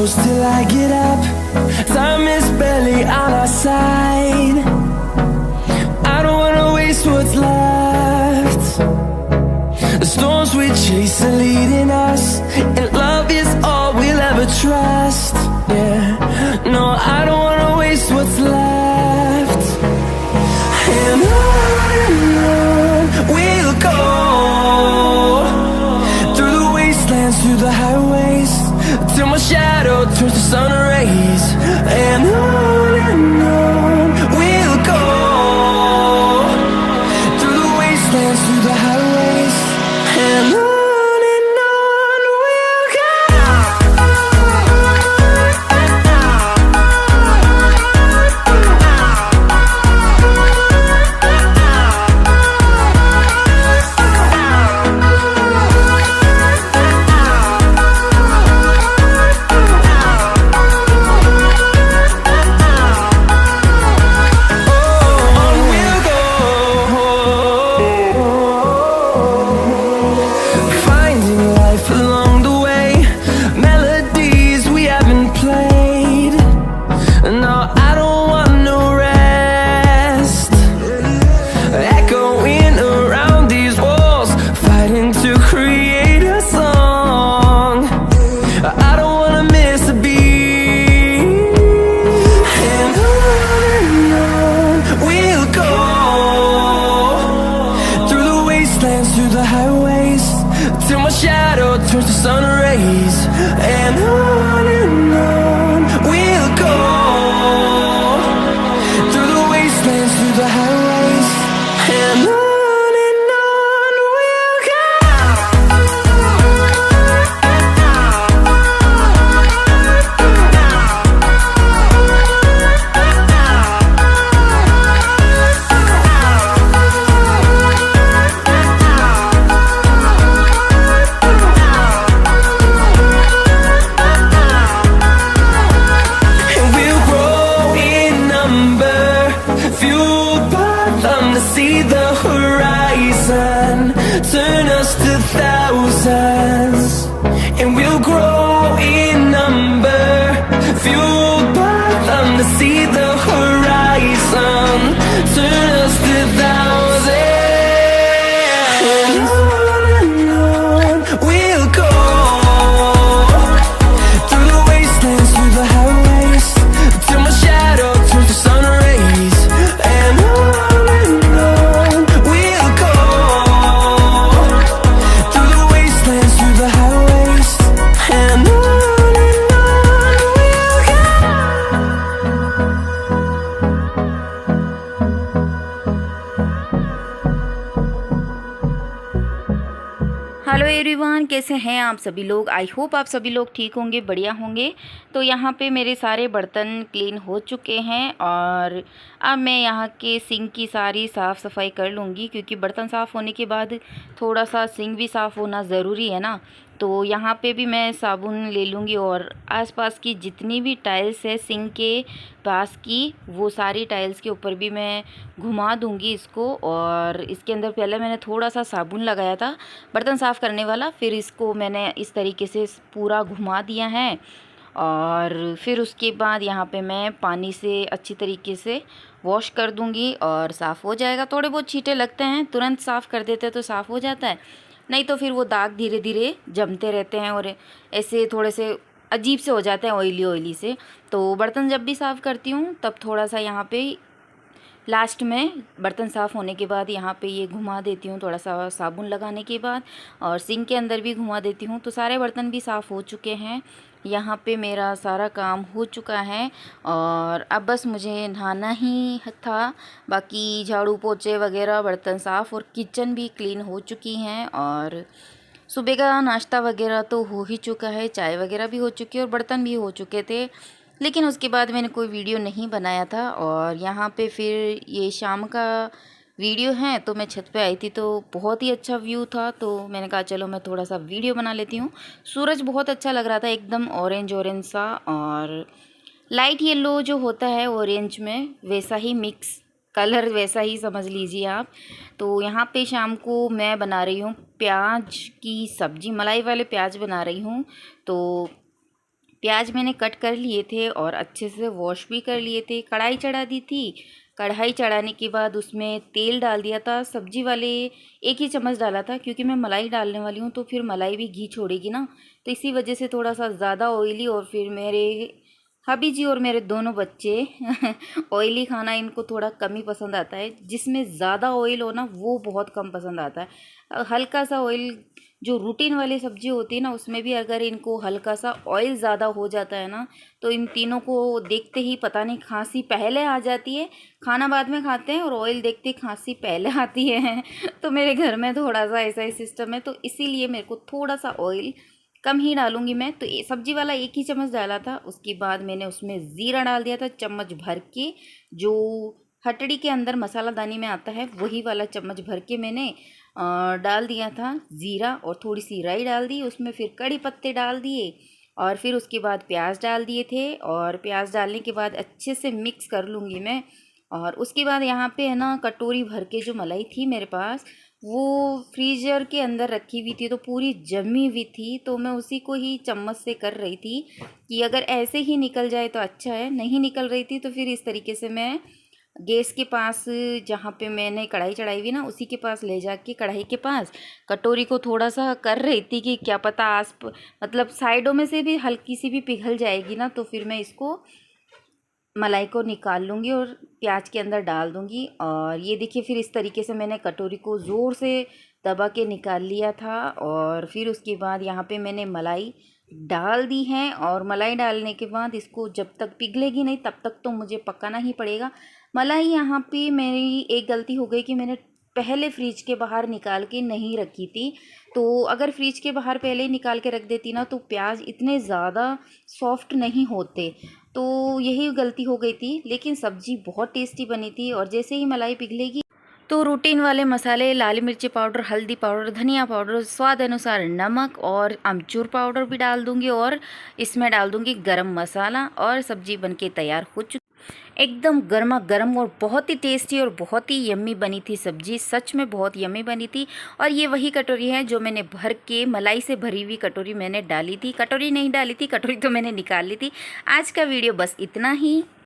close till I get up. Time is barely on our side. I don't wanna waste what's left. The storms we chase are leading us, and love is all we'll ever trust. Yeah, no, I don't wanna waste what's left. And on we'll go, through the wastelands, through the highways, till my shadow turns to sun rays. And on we'll go, through the wastelands, through the highways, and on we'll go. Through the highways, till my shadow turns to sun rays. And on we'll go, through the wastelands, through the highways, and on we'll go. See the horizon, turn us to thousands, and we'll grow in number, fueled by them to see the horizon, turn us to thousands, and on we'll go, through the wastelands, through the highways, till my shadow turns to sun rays. And hello everyone, कैसे हैं आप सभी लोग। I hope आप सभी लोग ठीक होंगे, बढ़िया होंगे। तो यहाँ पे मेरे सारे बर्तन क्लीन हो चुके हैं और अब मैं यहाँ के सिंक की सारी साफ़ सफाई कर लूँगी, क्योंकि बर्तन साफ़ होने के बाद थोड़ा सा सिंक भी साफ़ होना ज़रूरी है ना। तो यहाँ पे भी मैं साबुन ले लूँगी और आसपास की जितनी भी टाइल्स है सिंक के पास की, वो सारी टाइल्स के ऊपर भी मैं घुमा दूँगी इसको। और इसके अंदर पहले मैंने थोड़ा सा साबुन लगाया था बर्तन साफ़ करने वाला, फिर इसको मैंने इस तरीके से पूरा घुमा दिया है। और फिर उसके बाद यहाँ पे मैं पानी से अच्छी तरीके से वॉश कर दूँगी और साफ़ हो जाएगा। थोड़े बहुत छींटे लगते हैं, तुरंत साफ़ कर देते हैं तो साफ़ हो जाता है, नहीं तो फिर वो दाग धीरे धीरे जमते रहते हैं और ऐसे थोड़े से अजीब से हो जाते हैं, ऑयली ऑयली से। तो बर्तन जब भी साफ़ करती हूँ तब थोड़ा सा यहाँ पे लास्ट में बर्तन साफ़ होने के बाद यहाँ पे ये घुमा देती हूँ, थोड़ा सा साबुन लगाने के बाद, और सिंक के अंदर भी घुमा देती हूँ। तो सारे बर्तन भी साफ़ हो चुके हैं। यहाँ पे मेरा सारा काम हो चुका है और अब बस मुझे नहाना ही था। बाकी झाड़ू पोछे वगैरह, बर्तन साफ़ और किचन भी क्लीन हो चुकी हैं। और सुबह का नाश्ता वगैरह तो हो ही चुका है, चाय वगैरह भी हो चुकी है और बर्तन भी हो चुके थे, लेकिन उसके बाद मैंने कोई वीडियो नहीं बनाया था। और यहाँ पे फिर ये शाम का वीडियो है, तो मैं छत पे आई थी तो बहुत ही अच्छा व्यू था, तो मैंने कहा चलो मैं थोड़ा सा वीडियो बना लेती हूँ। सूरज बहुत अच्छा लग रहा था, एकदम ऑरेंज ऑरेंज सा, और लाइट येलो जो होता है ऑरेंज में, वैसा ही मिक्स कलर, वैसा ही समझ लीजिए आप। तो यहाँ पे शाम को मैं बना रही हूँ प्याज की सब्ज़ी, मलाई वाले प्याज बना रही हूँ। तो प्याज मैंने कट कर लिए थे और अच्छे से वॉश भी कर लिए थे। कढ़ाई चढ़ा दी थी। कढ़ाई चढ़ाने के बाद उसमें तेल डाल दिया था। सब्जी वाले 1 ही चम्मच डाला था, क्योंकि मैं मलाई डालने वाली हूँ तो फिर मलाई भी घी छोड़ेगी ना, तो इसी वजह से थोड़ा सा ज़्यादा ऑयली। और फिर मेरे हबी जी और मेरे दोनों बच्चे ऑयली खाना इनको थोड़ा कम ही पसंद आता है। जिसमें ज़्यादा ऑयल हो ना वो बहुत कम पसंद आता है। हल्का सा ऑयल, जो रूटीन वाली सब्जी होती है ना उसमें भी अगर इनको हल्का सा ऑयल ज़्यादा हो जाता है ना, तो इन तीनों को देखते ही पता नहीं खांसी पहले आ जाती है। खाना बाद में खाते हैं और ऑयल देखते ही खांसी पहले आती है। तो मेरे घर में थोड़ा सा ऐसा ही सिस्टम है, तो इसीलिए मेरे को थोड़ा सा ऑयल कम ही डालूंगी मैं। तो ये सब्जी वाला 1 ही चम्मच डाला था। उसके बाद मैंने उसमें ज़ीरा डाल दिया था चम्मच भर के, जो हटड़ी के अंदर मसाला दानी में आता है वही वाला चम्मच भर के मैंने डाल दिया था ज़ीरा। और थोड़ी सी राई डाल दी उसमें, फिर कड़ी पत्ते डाल दिए और फिर उसके बाद प्याज डाल दिए थे। और प्याज डालने के बाद अच्छे से मिक्स कर लूँगी मैं। और उसके बाद यहाँ पे है ना कटोरी भर के जो मलाई थी मेरे पास, वो फ्रीजर के अंदर रखी हुई थी तो पूरी जमी हुई थी, तो मैं उसी को ही चम्मच से कर रही थी कि अगर ऐसे ही निकल जाए तो अच्छा है। नहीं निकल रही थी तो फिर इस तरीके से मैं गैस के पास, जहाँ पे मैंने कढ़ाई चढ़ाई हुई ना उसी के पास ले जाके कढ़ाई के पास कटोरी को थोड़ा सा कर रही थी कि क्या पता मतलब साइडों में से भी हल्की सी भी पिघल जाएगी ना, तो फिर मैं इसको मलाई को निकाल लूँगी और प्याज के अंदर डाल दूँगी। और ये देखिए फिर इस तरीके से मैंने कटोरी को ज़ोर से दबा के निकाल लिया था। और फिर उसके बाद यहाँ पे मैंने मलाई डाल दी है। और मलाई डालने के बाद इसको जब तक पिघलेगी नहीं तब तक तो मुझे पकाना ही पड़ेगा। मलाई यहाँ पे मेरी एक गलती हो गई कि मैंने पहले फ्रिज के बाहर निकाल के नहीं रखी थी। तो अगर फ्रिज के बाहर पहले ही निकाल के रख देती ना तो प्याज इतने ज़्यादा सॉफ्ट नहीं होते। तो यही गलती हो गई थी, लेकिन सब्ज़ी बहुत टेस्टी बनी थी। और जैसे ही मलाई पिघलेगी तो रूटीन वाले मसाले, लाल मिर्ची पाउडर, हल्दी पाउडर, धनिया पाउडर, स्वाद अनुसार नमक और अमचूर पाउडर भी डाल दूंगी। और इसमें डाल दूंगी गरम मसाला और सब्जी बनके तैयार हो चुकी। एकदम गर्मा गर्म और बहुत ही टेस्टी और बहुत ही यम्मी बनी थी सब्जी। सच में बहुत यम्मी बनी थी। और ये वही कटोरी है जो मैंने भर के, मलाई से भरी हुई कटोरी मैंने डाली थी। कटोरी नहीं डाली थी, कटोरी तो मैंने निकाल ली थी। आज का वीडियो बस इतना ही।